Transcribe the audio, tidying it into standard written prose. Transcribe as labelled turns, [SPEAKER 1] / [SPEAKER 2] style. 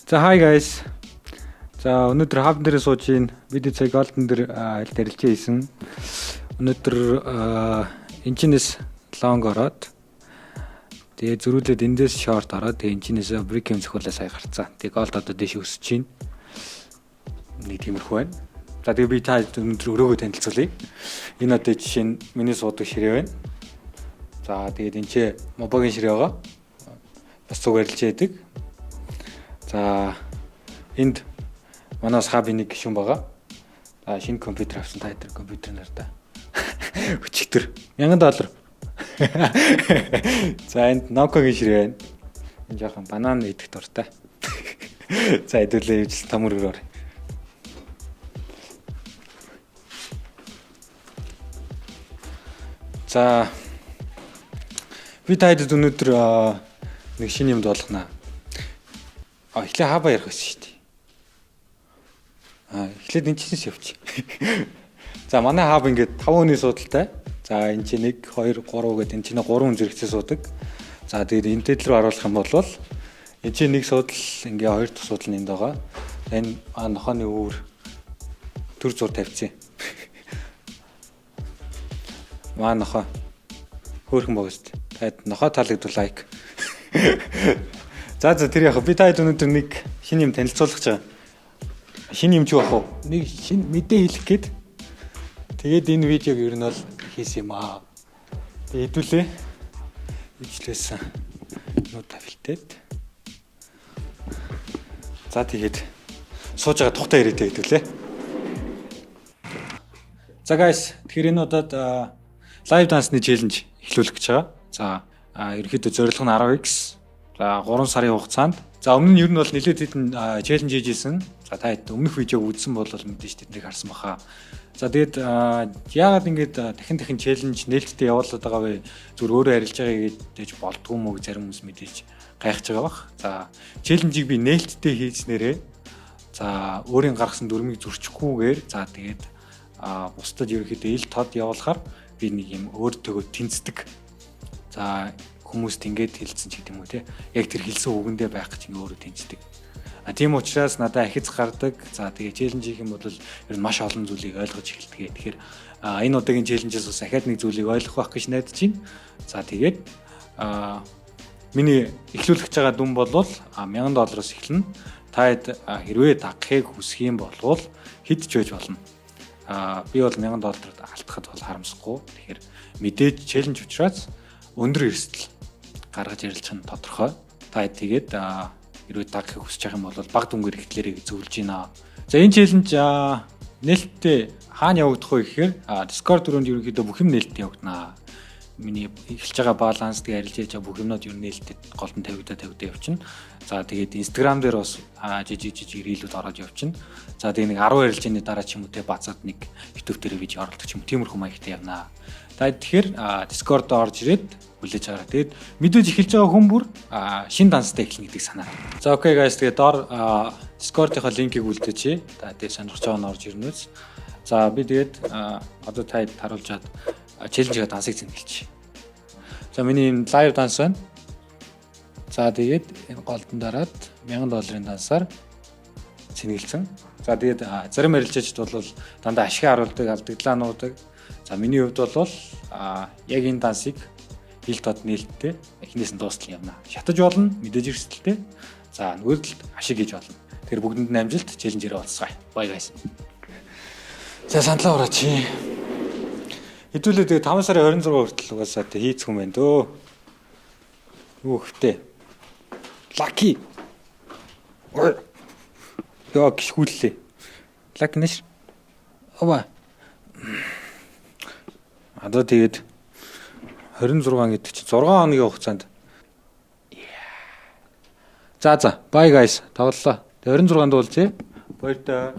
[SPEAKER 1] За hi guys. За өнөөдөр хавн дээр сууж ийн видео цаг голдон дээр ярилцж хийсэн. Өнөөдөр инженес лонг ороод тэгээ зөрүүлээд эндээс шорт ороод тэгээ инженес брикэм зохиолоо сая гарцаа. Тэгээ голд одоо дэш өсөж чинь. Нэг тиймэрхүү байна. За тэгээ би та өнөөдөр өрөөгөө танилцуулъя. Энэ одоо жишээ нь миний суудаг ширээ байна. За тэгээд энэ ч мобагийн ширээ байгаа. Бас зүгээрэлж яадаг. За энд манаас хаб нэг гишүүн байгаа. За шинэ компьютер авсан та тэр компьютер нартай. Өчигдөр $1000. За энд Nokia-гийн ширээ байна. Энэ жоохон банан идэх дуртай. За хэдүүлээ ивжил тамөр өрөөр. За би таад өнөөдөр нэг шинэ юмд болгоно. Эхлээ хабаа ярих байсан шүү дээ. Эхлээд энэ чинээс явчих. За манай хаб ингээд 5 хүний суудалтай. За энэ чинь 1 2 3 гэдэг энэ чинь 3 хүн зэрэгцээ суудаг. За тэгээд энэ дэд рүү харуулах юм бол энэ чинь нэг суудал ингээ 2 дахь суудал нэнд байгаа. Энэ нохооны үүр төр зур тавьчихъя. Маа нохоо хөөрхөн байгаа шүү дээ. Таад нохоо таалагдвал лайк. За тэр яг би таад өнөөдөр нэг шинэ юм танилцуулах гэж байгаа. Шинэ юм ч яах вэ? Нэг шинэ мэдээ хэлэх гээд. Тэгээд энэ видеог ер нь бол хийсэн юм аа. Тэгээд хэдүүлээ. Ижлээсэн. Нууд тавилтээд. За тэгээд сууж байгаа тухтай ирээд хэдүүлээ. За guys, тэгэхээр энэ удаад лайв дансны челленж эхлүүлэх гэж байгаа. За ерөнхийдөө зорилго нь 10x. За 3 сарын хугацаанд. За өмнө нь ер нь бол нэлээд хэдэн челленж хийжсэн. За та хэд өмнөх видеог үзсэн бол мэдээж тэднийг харсан баха. За тэгээд яагаад ингэж дахин челленж нээлттэй явуулаад байгаа вэ? Зүгээр өөрөө арилж байгаа гэж болдгоо мó зарим хүмүүс мэдээж гайхаж байгаа бах. За челленжийг би нээлттэй хийснээрээ за өөрийн гаргасан дүрмийг зөрчихгүйгээр за тэгээд бусдад ерөнхийдөө ил тод явуулахаар би нэг юм өөртөө тэнцдэг. За хүмүүст ингэж хэлсэн ч гэдэг юм уу те. Яг тэр хэлсэн үгэндээ байх гэж ингээ өөрөө тэнцдэг. Тийм учраас надад ахиц гардаг. За тэгээ челленж хийх юм бол ер нь маш олон зүйлийг ойлгож эхэлдэг. Тэгэхээр энэ удаагийн челленжээс бас ахаад нэг зүйлийг ойлгох байх гэж найдаж байна. За тэгээд миний эхлүүлэх гэж байгаа дүн бол $1000-оос эхэлнэ. Та хэрвээ дагахыг хүсэх юм бол хэд ч байж болно. Би бол $1000 алдахад бол харамсахгүй. Тэгэхээр мэдээж челленж учраас өндөр эрсдэл гаргаж ярилцах нь тодорхой. Та тэгээд хэрвээ дагахыг хүсэж байгаа юм бол баг дүнгээр ихтлэрийг зөвлөж байна. За энэ челленж нээлттэй хаана явагдах вэ гэхээр Discord дөрөнд ерөнхийдөө бүх юм нээлттэй явагдана. Миний эхэлж байгаа баланс тэгээ арилж яаж бүх юмнууд ер нь нээлттэй голдон тавигдаад явчихна. За тэгээд Instagram дээр бас жижиг рилүүд ороод явчихна. За тэгээд нэг 10 арилжааны дараа ч юм уу те бацаад нэг YouTube дээр видео оруулах ч юм уу тиймэрхүү маягтай явна. Тэгэхээр Discord орж ирээд хүлээж аваа. Тэгээд мэдээж эхэлж байгаа хүн бүр шин данстай эхэлнэ гэдгийг санаа. За окей guys тэгээд доор Discord-ийнхаа линкийг үлдээч. За тэгээд сонирхож байгаа нь орж ирнэ. За би тэгээд одоо таад харуулж чад челленжийн дансыг зэнгэлж. За миний энэ лайв данс байна. За тэгээд энэ голдон дараад $1000 дансаар цэнгэлсэн. За тэгээд зарим арилжаачд бол дандаа ашиг харуулдаг, алдагдлаа нуудаг. За миний хувьд бол яг энэ дансыг хил тод нээлттэй эхнээс нь дуустал явна. Шатаж болно, мэдээж эрсдэлтэй. За нөгөөд л ашиг хийж болно. Тэр бүгдэнд нь амжилт челленжээр уулзъя. Bye guys. За саналаа ураач. Хэдүүлээ тэгээ 5 сарын 26 хүртэл угаасаа тэ хийцэх юм байна дөө. Юу хөвтэй. Lucky. Яа гişгүүллээ. Lucky нэш. Ова. Одоо тэгээд 26 гэдэг чинь 6 хоногийн хугацаанд. За bye guys. Тоглолоо. 26-нд уулзъя. Баяр таа.